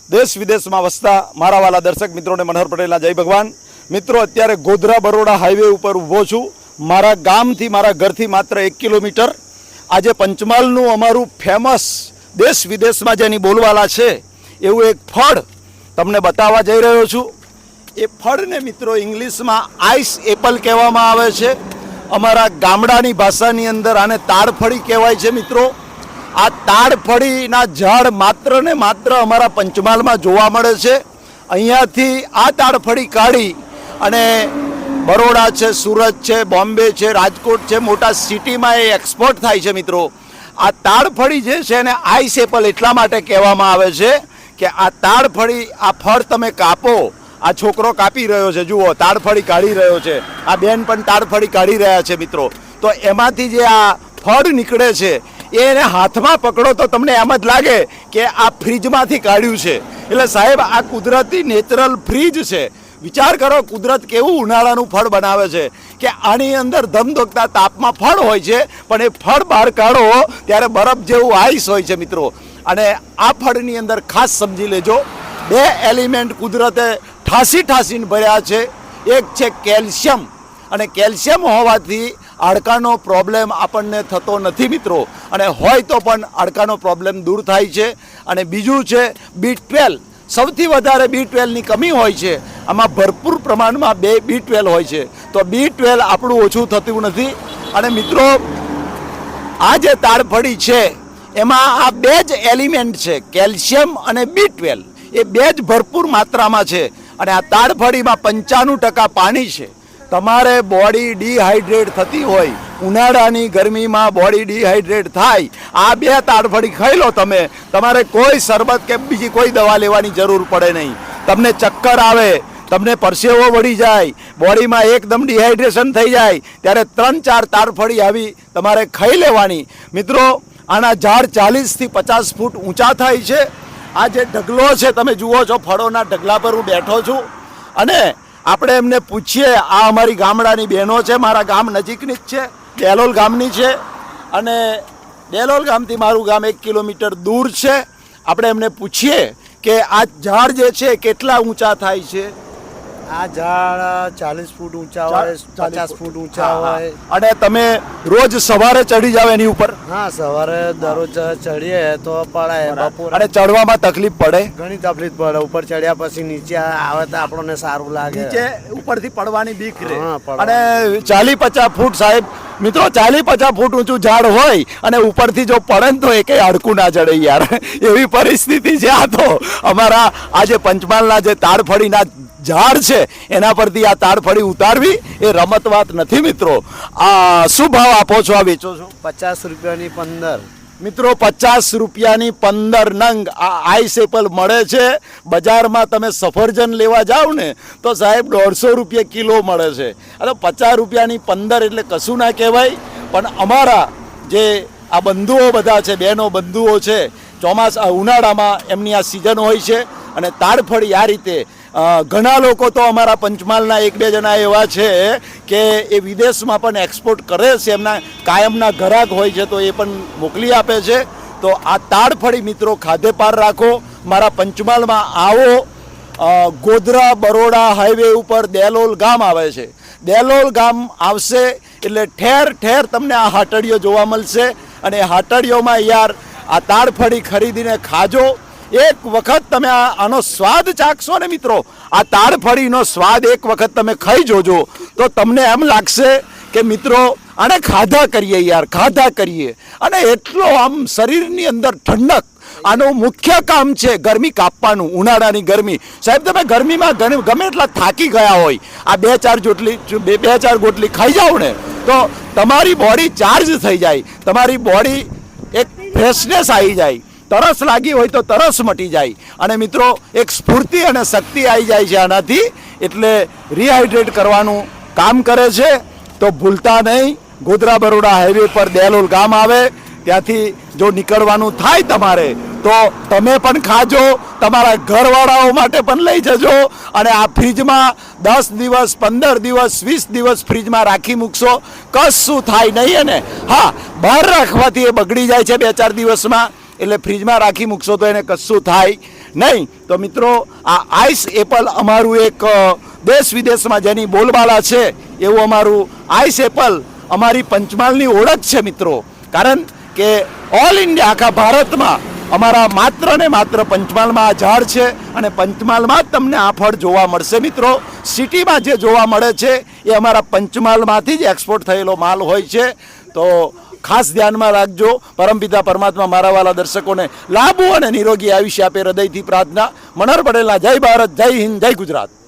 દેશ વિદેશમાં વસતા મારા વાલા દર્શક મિત્રોને મનોહર પટેલના જય ભગવાન. મિત્રો, અત્યારે ગોધરા બરોડા હાઈવે ઉપર ઊભો છું. મારા ગામથી મારા ઘરથી માત્ર 1 કિલોમીટર. આજે પંચમહાલનું અમારું ફેમસ દેશ વિદેશમાં જેની બોલવાલા છે એવું એક ફળ તમને બતાવવા જઈ રહ્યો છું. એ ફળને મિત્રો ઇંગ્લિશમાં આઈસ એપલ કહેવામાં આવે છે. અમારા ગામડાની ભાષાની અંદર આને તાડફળી કહેવાય છે. મિત્રો, આ તાડફળીના ઝાડ માત્ર ને માત્ર અમારા પંચમહાલમાં જોવા મળે છે. અહીંયાથી આ તાડફળી કાઢી અને બરોડા છે, સુરત છે, બોમ્બે છે, રાજકોટ છે, મોટા સિટીમાં એ એક્સપોર્ટ થાય છે. મિત્રો, આ તાડફળી જે છે એને આઈસ એપલ એટલા માટે કહેવામાં આવે છે કે આ તાડફળી, આ ફળ તમે કાપો, આ છોકરો કાપી રહ્યો છે, જુઓ તાડફળી કાઢી રહ્યો છે, આ બેન પણ તાડફળી કાઢી રહ્યા છે. મિત્રો, તો એમાંથી જે આ ફળ નીકળે છે એને હાથમાં પકડો તો તમને એમ જ લાગે કે આ ફ્રીજમાંથી કાઢ્યું છે. એટલે સાહેબ, આ કુદરતી નેચરલ ફ્રીજ છે. વિચાર કરો, કુદરત કેવું ઉનાળાનું ફળ બનાવે છે કે આની અંદર ધમધોકતા તાપમાં ફળ હોય છે, પણ એ ફળ બહાર કાઢો ત્યારે બરફ જેવું આઈસ હોય છે. મિત્રો, અને આ ફળની અંદર ખાસ સમજી લેજો, 2 એલિમેન્ટ કુદરતે ઠાસીને ભર્યા છે. એક છે કેલ્શિયમ, અને કેલ્શિયમ હોવાથી હાડકાનો પ્રોબ્લેમ આપણને થતો નથી. મિત્રો, અને હોય તો પણ હાડકાનો પ્રોબ્લેમ દૂર થાય છે. અને બીજું છે B12. સૌથી વધારે B12ની કમી હોય છે. આમાં ભરપૂર પ્રમાણમાં B12 હોય છે. તો B12 આપણું ઓછું થતું નથી. અને મિત્રો, આ જે તાડફળી છે એમાં આ 2 જ એલિમેન્ટ છે, કેલ્શિયમ અને B12. એ 2 જ ભરપૂર માત્રામાં છે. અને આ તાડફળીમાં 95% પાણી છે. તમારે બોડી ડિહાઇડ્રેટ થતી હોય, ઉનાળાની ગરમીમાં બોડી ડિહાઇડ્રેટ થાય, આ 2 તાડફળી ખાઈ લો તમે, તમારે કોઈ શરબત કે બીજી કોઈ દવા લેવાની જરૂર પડે નહીં. તમને ચક્કર આવે, તમને પરસેવો વળી જાય, બોડીમાં એકદમ ડિહાઇડ્રેશન થઈ જાય, ત્યારે 3-4 તાડફળી આવી તમારે ખાઈ લેવાની. મિત્રો, આના ઝાડ 40થી 50 ફૂટ ઊંચા થાય છે. આ જે ઢગલો છે તમે જુઓ છો, ફળોના ઢગલા પર હું બેઠો છું. અને આપણે એમને પૂછીએ, આ અમારી ગામડાની બહેનો છે, મારા ગામ નજીકની જ છે, ડેલોલ ગામની છે. અને ડેલોલ ગામથી મારું ગામ 1 કિલોમીટર દૂર છે. આપણે એમને પૂછીએ કે આ ઝાડ જે છે કેટલા ઊંચા થાય છે. આ ઝાડ 40 ફૂટ ઊંચા હોય, 50 ફૂટ ઊંચા હોય. અને તમે રોજ સવારે ચડી જાવ એની ઉપર? હા, સવારે દરરોજ ચડીએ તો પડાય. બપોર અને ચડવામાં તકલીફ પડે? ઘણી તકલીફ પડે. ઉપર ચડ્યા પછી નીચે આવે તો આપણને સારું લાગે. નીચે ઉપરથી પડવાની બીક રહે. અને 40-50 ફૂટ, સાહેબ મિત્રો, 40-50 ફૂટ ઊંચું ઝાડ હોય અને ઉપરથી જો પડે ને તો એકેય હાડકું ના ચડે યાર. એવી પરિસ્થિતિ છે. આ તો અમારા આ જે પંચમહાલના જે તાડફળીના ઝાડ છે એના પરથી આ તાડફળી ઉતારવી એ રમત વાત નથી. મિત્રો, આ શું ભાવ આપો છો, આ વેચો છો? 50 રૂપિયાની 15. મિત્રો, 50 રૂપિયાની 15 નંગ આ આઈસ એપલ મળે છે. બજારમાં તમે સફરજન લેવા જાઓ ને તો સાહેબ 150 રૂપિયા કિલો મળે છે. આ 50 રૂપિયાની 15 એટલે કશું ના કહેવાય. પણ અમારા જે આ બંધુઓ બધા છે, બહેનો બંધુઓ છે, ચોમાસા ઉનાળામાં એમની આ સિઝન હોય છે. અને તાડફળી આ રીતે ઘણા લોકો તો અમારા પંચમહાલના 1-2 જણા એવા છે કે એ વિદેશમાં પણ એક્સપોર્ટ કરે છે. એમના કાયમના ગ્રાહક હોય છે તો એ પણ મોકલી આપે છે. તો આ તાડફળી મિત્રો ખાધે પાર રાખો. મારા પંચમહાલમાં આવો. ગોધરા બરોડા હાઈવે ઉપર દેલોલ ગામ આવે છે. દેલોલ ગામ આવશે એટલે ઠેર ઠેર તમને આ હાટડીઓ જોવા મળશે. અને હાટડીઓમાં યાર આ તાડફળી ખરીદીને ખાજો. એક વખત તમે આનો સ્વાદ ચાખશો ને મિત્રો, આ તાડફળીનો સ્વાદ એક વખત તમે ખાઈ જોજો તો તમને એમ લાગશે કે મિત્રો આને ખાધા કરીએ યાર, ખાધા કરીએ. અને એટલો આમ શરીરની અંદર ઠંડક. આનું મુખ્ય કામ છે ગરમી કાપવાનું, ઉનાળાની ગરમી. સાહેબ, તમે ગરમીમાં ગમે એટલા થાકી ગયા હોય, આ 2-4 ગોટલી ખાઈ જાઓ ને તો તમારી બોડી ચાર્જ થઈ જાય, તમારી બોડી એક ફ્રેશનેસ આવી જાય. તરસ લાગી હોય તો તરસ મટી જાય. અને મિત્રો, એક સ્ફૂર્તિ અને શક્તિ આવી જાય છે આનાથી. એટલે રિહાઇડ્રેટ કરવાનું કામ કરે છે. તો ભૂલતા નહીં, ગોધરા બરોડા હાઈવે પર દેલોલ ગામ આવે ત્યાંથી જો નીકળવાનું થાય તમારે તો તમે પણ ખાજો, તમારા ઘરવાળાઓ માટે પણ લઈ જજો. અને આ ફ્રીજમાં 10 દિવસ, 15 દિવસ, 20 દિવસ ફ્રીજમાં રાખી મૂકશો, કશું થાય નહીં. અને હા, બહાર રાખવાથી એ બગડી જાય છે 2-4 દિવસમાં. એટલે ફ્રીજમાં રાખી મૂકશો તો એને કશું થાય નહીં તો મિત્રો આ આઈસ એપલ અમારું એક દેશ વિદેશમાં જેની બોલબાલા છે એવું અમારું આઈસ એપલ અમારી પંચમહાલની ઓળખ છે મિત્રો. કારણ કે ઓલ ઇન્ડિયા આખા ભારતમાં અમારા માત્ર ને માત્ર પંચમહાલમાં આ ઝાડ છે અને પંચમહાલમાં જ તમને આ ફળ જોવા મળશે મિત્રો. સિટીમાં જે જોવા મળે છે એ અમારા પંચમહાલમાંથી જ એક્સપોર્ટ થયેલો માલ હોય છે. તો ખાસ ધ્યાનમાં રાખજો. પરમપિતા પરમાત્મા મારા વાલા દર્શકોને લાંબુ અને નિરોગી આયુષ્ય આપે હૃદયથી પ્રાર્થના. મનહર પટેલના જય ભારત, જય હિન્દ, જય ગુજરાત.